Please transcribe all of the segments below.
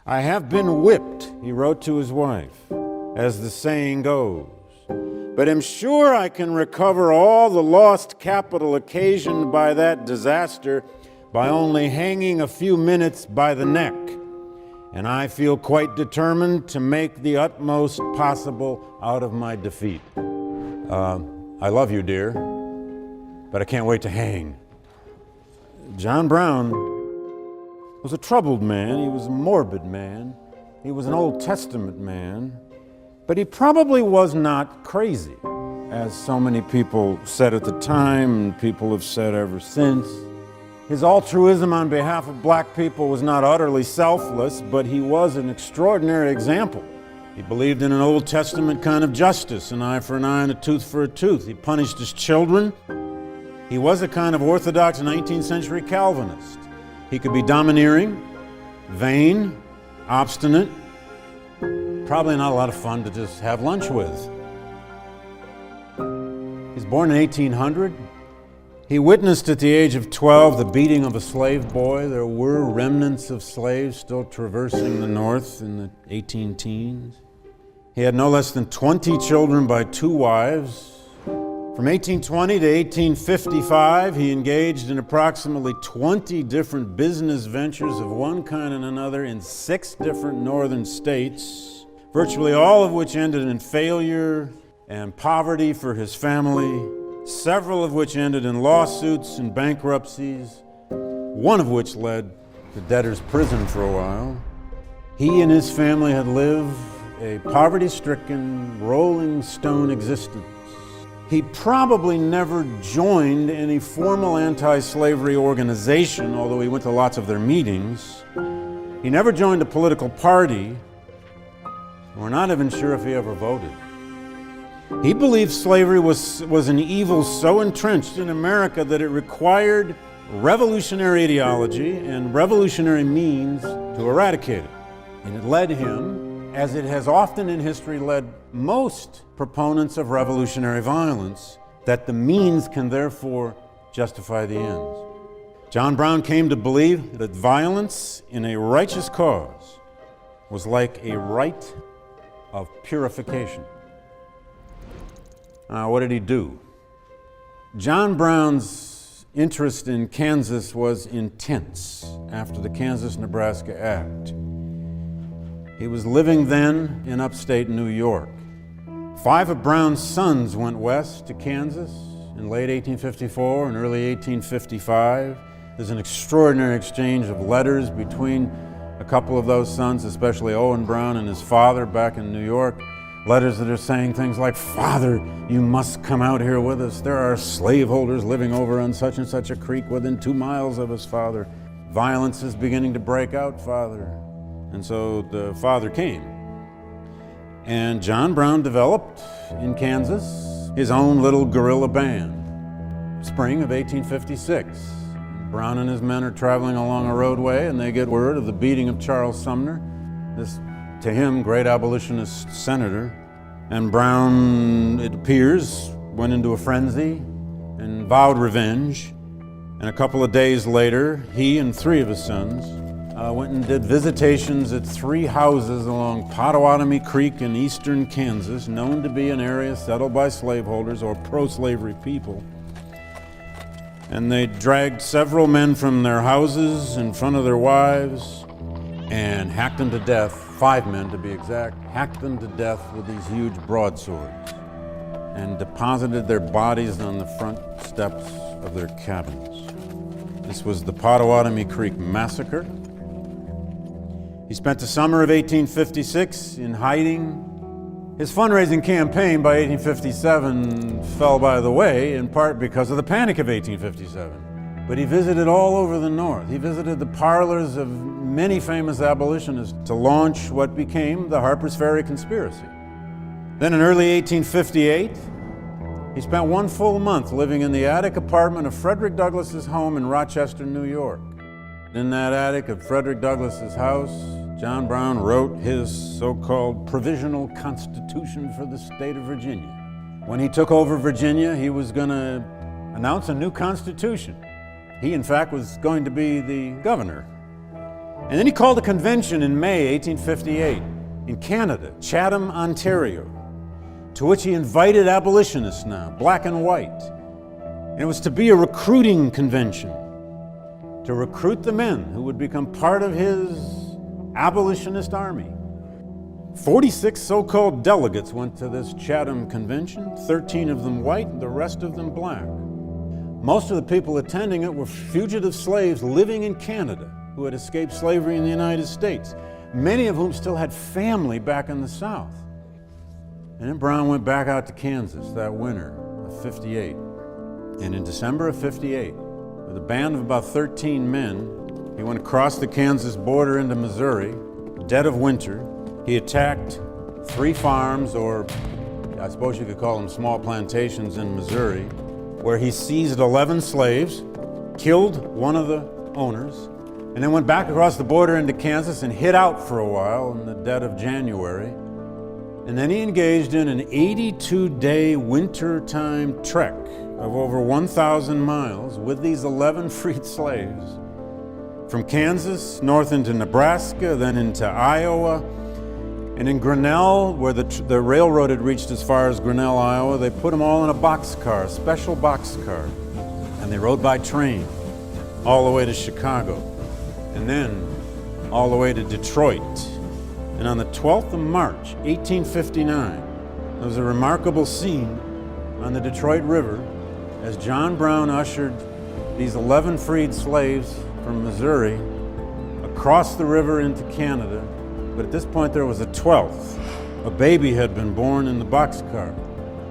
"I have been whipped," he wrote to his wife, "as the saying goes, but am sure I can recover all the lost capital occasioned by that disaster by only hanging a few minutes by the neck, and I feel quite determined to make the utmost possible out of my defeat. I love you, dear, but I can't wait to hang." John Brown was a troubled man. He was a morbid man. He was an Old Testament man. But he probably was not crazy, as so many people said at the time and people have said ever since. His altruism on behalf of black people was not utterly selfless, but he was an extraordinary example. He believed in an Old Testament kind of justice, an eye for an eye and a tooth for a tooth. He punished his children. He was a kind of orthodox 19th century Calvinist. He could be domineering, vain, obstinate, probably not a lot of fun to just have lunch with. He was born in 1800. He witnessed at the age of 12 the beating of a slave boy. There were remnants of slaves still traversing the North in the 18-teens. He had no less than 20 children by 2 wives. From 1820 to 1855, he engaged in approximately 20 different business ventures of one kind and another in 6 different northern states, virtually all of which ended in failure and poverty for his family, several of which ended in lawsuits and bankruptcies, one of which led to debtor's prison for a while. He and his family had lived a poverty-stricken, rolling stone existence. He probably never joined any formal anti-slavery organization, although he went to lots of their meetings. He never joined a political party. We're not even sure if he ever voted. He believed slavery was an evil so entrenched in America that it required revolutionary ideology and revolutionary means to eradicate it. And it led him, as it has often in history led most proponents of revolutionary violence, that the means can therefore justify the ends. John Brown came to believe that violence in a righteous cause was like a rite of purification. Now, what did he do? John Brown's interest in Kansas was intense after the Kansas-Nebraska Act. He was living then in upstate New York. 5 of Brown's sons went west to Kansas in late 1854 and early 1855. There's an extraordinary exchange of letters between a couple of those sons, especially Owen Brown and his father back in New York. Letters that are saying things like, "Father, you must come out here with us. There are slaveholders living over on such and such a creek within 2 miles of us, Father. Violence is beginning to break out, Father." And so the father came. And John Brown developed in Kansas his own little guerrilla band. Spring of 1856. Brown and his men are traveling along a roadway and they get word of the beating of Charles Sumner, this, to him, great abolitionist senator. And Brown, it appears, went into a frenzy and vowed revenge. And a couple of days later, he and 3 of his sons went and did visitations at 3 houses along Pottawatomie Creek in eastern Kansas, known to be an area settled by slaveholders or pro-slavery people. And they dragged several men from their houses in front of their wives and hacked them to death, 5 men to be exact, hacked them to death with these huge broadswords and deposited their bodies on the front steps of their cabins. This was the Pottawatomie Creek Massacre. He spent the summer of 1856 in hiding. His fundraising campaign by 1857 fell by the way, in part because of the Panic of 1857. But he visited all over the North. He visited the parlors of many famous abolitionists to launch what became the Harpers Ferry conspiracy. Then in early 1858, he spent 1 full month living in the attic apartment of Frederick Douglass's home in Rochester, New York. In that attic of Frederick Douglass's house, John Brown wrote his so-called provisional constitution for the state of Virginia. When he took over Virginia, he was going to announce a new constitution. He, in fact, was going to be the governor. And then he called a convention in May 1858 in Canada, Chatham, Ontario, to which he invited abolitionists now, black and white. And it was to be a recruiting convention, to recruit the men who would become part of his abolitionist army. 46 so-called delegates went to this Chatham convention, 13 of them white, and the rest of them black. Most of the people attending it were fugitive slaves living in Canada who had escaped slavery in the United States, many of whom still had family back in the South. And then Brown went back out to Kansas that winter of '58. And in December of '58, with a band of about 13 men, he went across the Kansas border into Missouri, dead of winter. He attacked 3 farms, or I suppose you could call them small plantations in Missouri, where he seized 11 slaves, killed one of the owners, and then went back across the border into Kansas and hid out for a while in the dead of January. And then he engaged in an 82-day wintertime trek of over 1,000 miles with these 11 freed slaves from Kansas north into Nebraska, then into Iowa. And in Grinnell, where the railroad had reached as far as Grinnell, Iowa, they put them all in a boxcar, a special boxcar. And they rode by train all the way to Chicago, and then all the way to Detroit. And on the 12th of March, 1859, there was a remarkable scene on the Detroit River as John Brown ushered these 11 freed slaves from Missouri across the river into Canada. But at this point, there was a 12th. A baby had been born in the boxcar,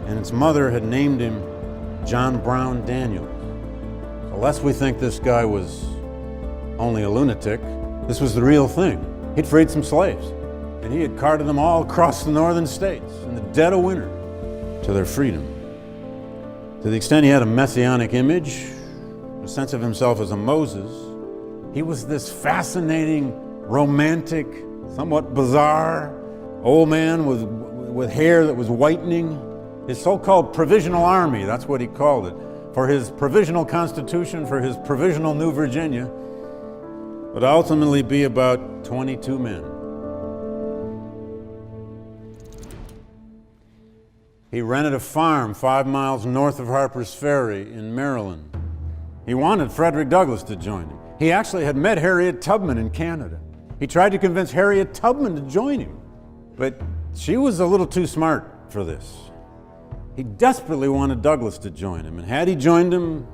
and its mother had named him John Brown Daniels. Unless we think this guy was only a lunatic, this was the real thing. He'd freed some slaves, and he had carted them all across the northern states in the dead of winter to their freedom. To the extent he had a messianic image, a sense of himself as a Moses, he was this fascinating, romantic, somewhat bizarre old man with hair that was whitening. His so-called provisional army, that's what he called it, for his provisional constitution, for his provisional New Virginia, would ultimately be about 22 men. He rented a farm 5 miles north of Harpers Ferry in Maryland. He wanted Frederick Douglass to join him. He actually had met Harriet Tubman in Canada. He tried to convince Harriet Tubman to join him, but she was a little too smart for this. He desperately wanted Douglass to join him, and had he joined him,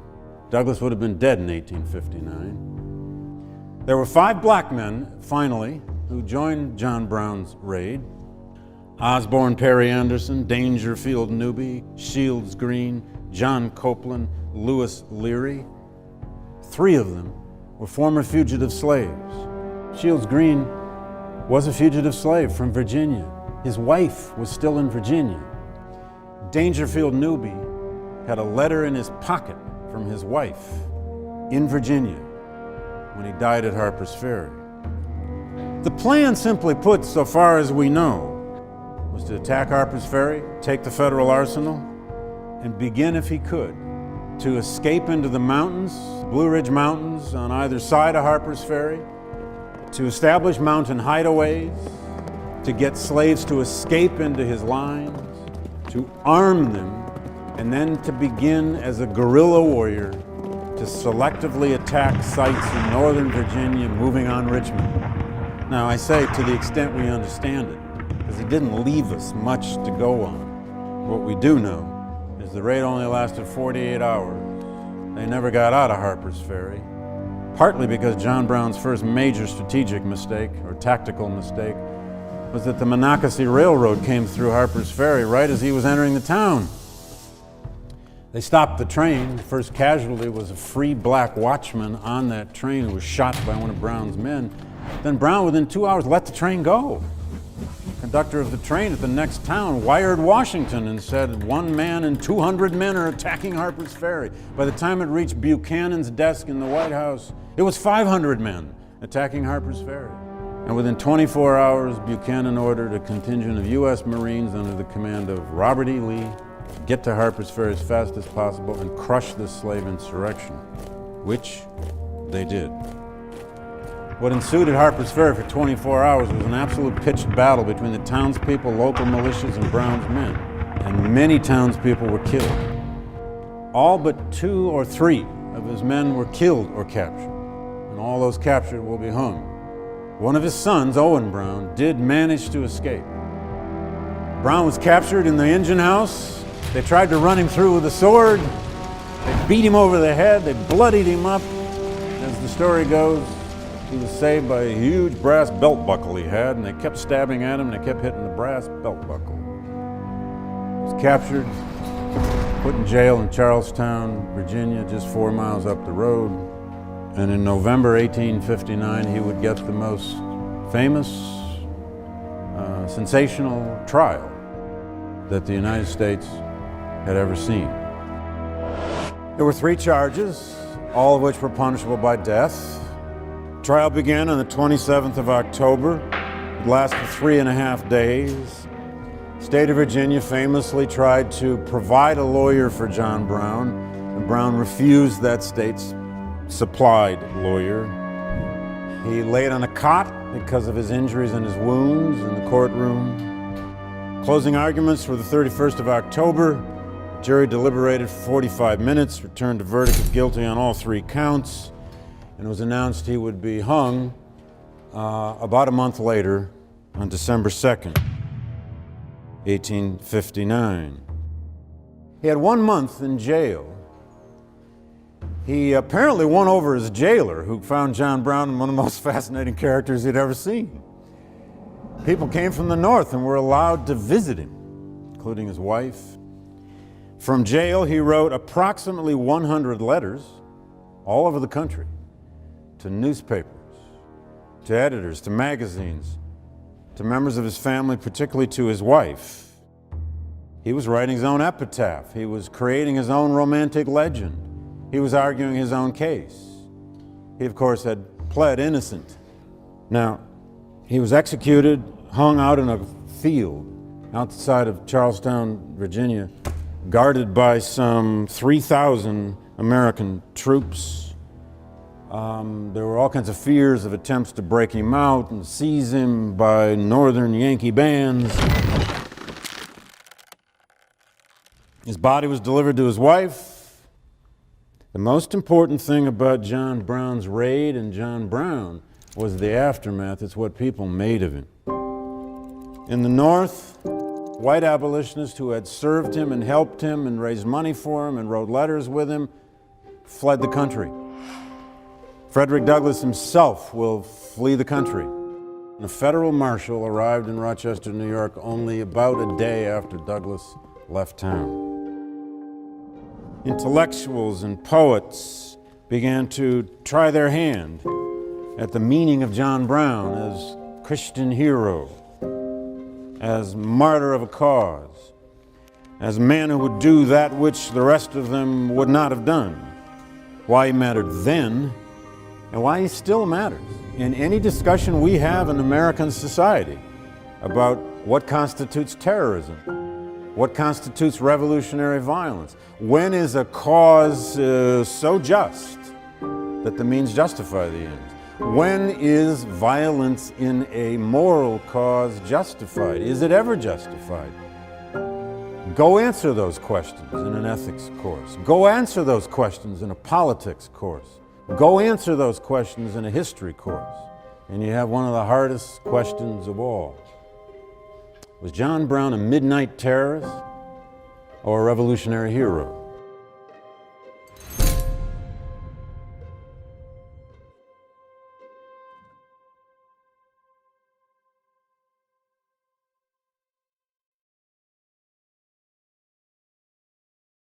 Douglass would have been dead in 1859. There were 5 black men, finally, who joined John Brown's raid. Osborne Perry Anderson, Dangerfield Newby, Shields Green, John Copeland, Lewis Leary. 3 of them were former fugitive slaves. Shields Green was a fugitive slave from Virginia. His wife was still in Virginia. Dangerfield Newby had a letter in his pocket from his wife in Virginia when he died at Harpers Ferry. The plan, simply put, so far as we know, was to attack Harpers Ferry, take the federal arsenal, and begin, if he could, to escape into the mountains, Blue Ridge Mountains on either side of Harpers Ferry, to establish mountain hideaways, to get slaves to escape into his lines, to arm them, and then to begin as a guerrilla warrior to selectively attack sites in northern Virginia, moving on Richmond. Now, I say to the extent we understand it, because it didn't leave us much to go on. What we do know is the raid only lasted 48 hours. They never got out of Harpers Ferry, partly because John Brown's first major strategic mistake, or tactical mistake, was that the Monocacy Railroad came through Harpers Ferry right as he was entering the town. They stopped the train. The first casualty was a free black watchman on that train who was shot by one of Brown's men. Then Brown, within 2 hours, let the train go. The conductor of the train at the next town wired Washington and said 1 man and 200 men are attacking Harpers Ferry. By the time it reached Buchanan's desk in the White House, it was 500 men attacking Harpers Ferry. And within 24 hours, Buchanan ordered a contingent of U.S. Marines under the command of Robert E. Lee to get to Harpers Ferry as fast as possible and crush this slave insurrection, which they did. What ensued at Harpers Ferry for 24 hours was an absolute pitched battle between the townspeople, local militias, and Brown's men. And many townspeople were killed. All but 2 or 3 of his men were killed or captured, and all those captured will be hung. One of his sons, Owen Brown, did manage to escape. Brown was captured in the engine house. They tried to run him through with a sword. They beat him over the head. They bloodied him up. As the story goes, he was saved by a huge brass belt buckle he had, and they kept stabbing at him, and they kept hitting the brass belt buckle. He was captured, put in jail in Charlestown, Virginia, just 4 miles up the road. And in November 1859, he would get the most famous, sensational trial that the United States had ever seen. There were 3 charges, all of which were punishable by death. The trial began on the 27th of October. It lasted 3.5 days. The state of Virginia famously tried to provide a lawyer for John Brown, and Brown refused that state's supplied lawyer. He laid on a cot because of his injuries and his wounds in the courtroom. Closing arguments were the 31st of October. The jury deliberated for 45 minutes, returned a verdict of guilty on all 3 counts, and it was announced he would be hung about a month later on December 2nd, 1859. He had 1 month in jail. He apparently won over his jailer, who found John Brown one of the most fascinating characters he'd ever seen. People came from the north and were allowed to visit him, including his wife. From jail, he wrote approximately 100 letters all over the country, to newspapers, to editors, to magazines, to members of his family, particularly to his wife. He was writing his own epitaph. He was creating his own romantic legend. He was arguing his own case. He, of course, had pled innocent. Now, he was executed, hung out in a field outside of Charlestown, Virginia, guarded by some 3,000 American troops. There were all kinds of fears of attempts to break him out and seize him by northern Yankee bands. His body was delivered to his wife. The most important thing about John Brown's raid and John Brown was the aftermath. It's what people made of him. In the North, white abolitionists who had served him and helped him and raised money for him and wrote letters with him fled the country. Frederick Douglass himself will flee the country. A federal marshal arrived in Rochester, New York, only about a day after Douglass left town. Intellectuals and poets began to try their hand at the meaning of John Brown as Christian hero, as martyr of a cause, as a man who would do that which the rest of them would not have done. Why he mattered then, and why he still matters in any discussion we have in American society about what constitutes terrorism. What constitutes revolutionary violence? When is a cause so just that the means justify the ends? When is violence in a moral cause justified? Is it ever justified? Go answer those questions in an ethics course. Go answer those questions in a politics course. Go answer those questions in a history course. And you have one of the hardest questions of all. Was John Brown a midnight terrorist or a revolutionary hero?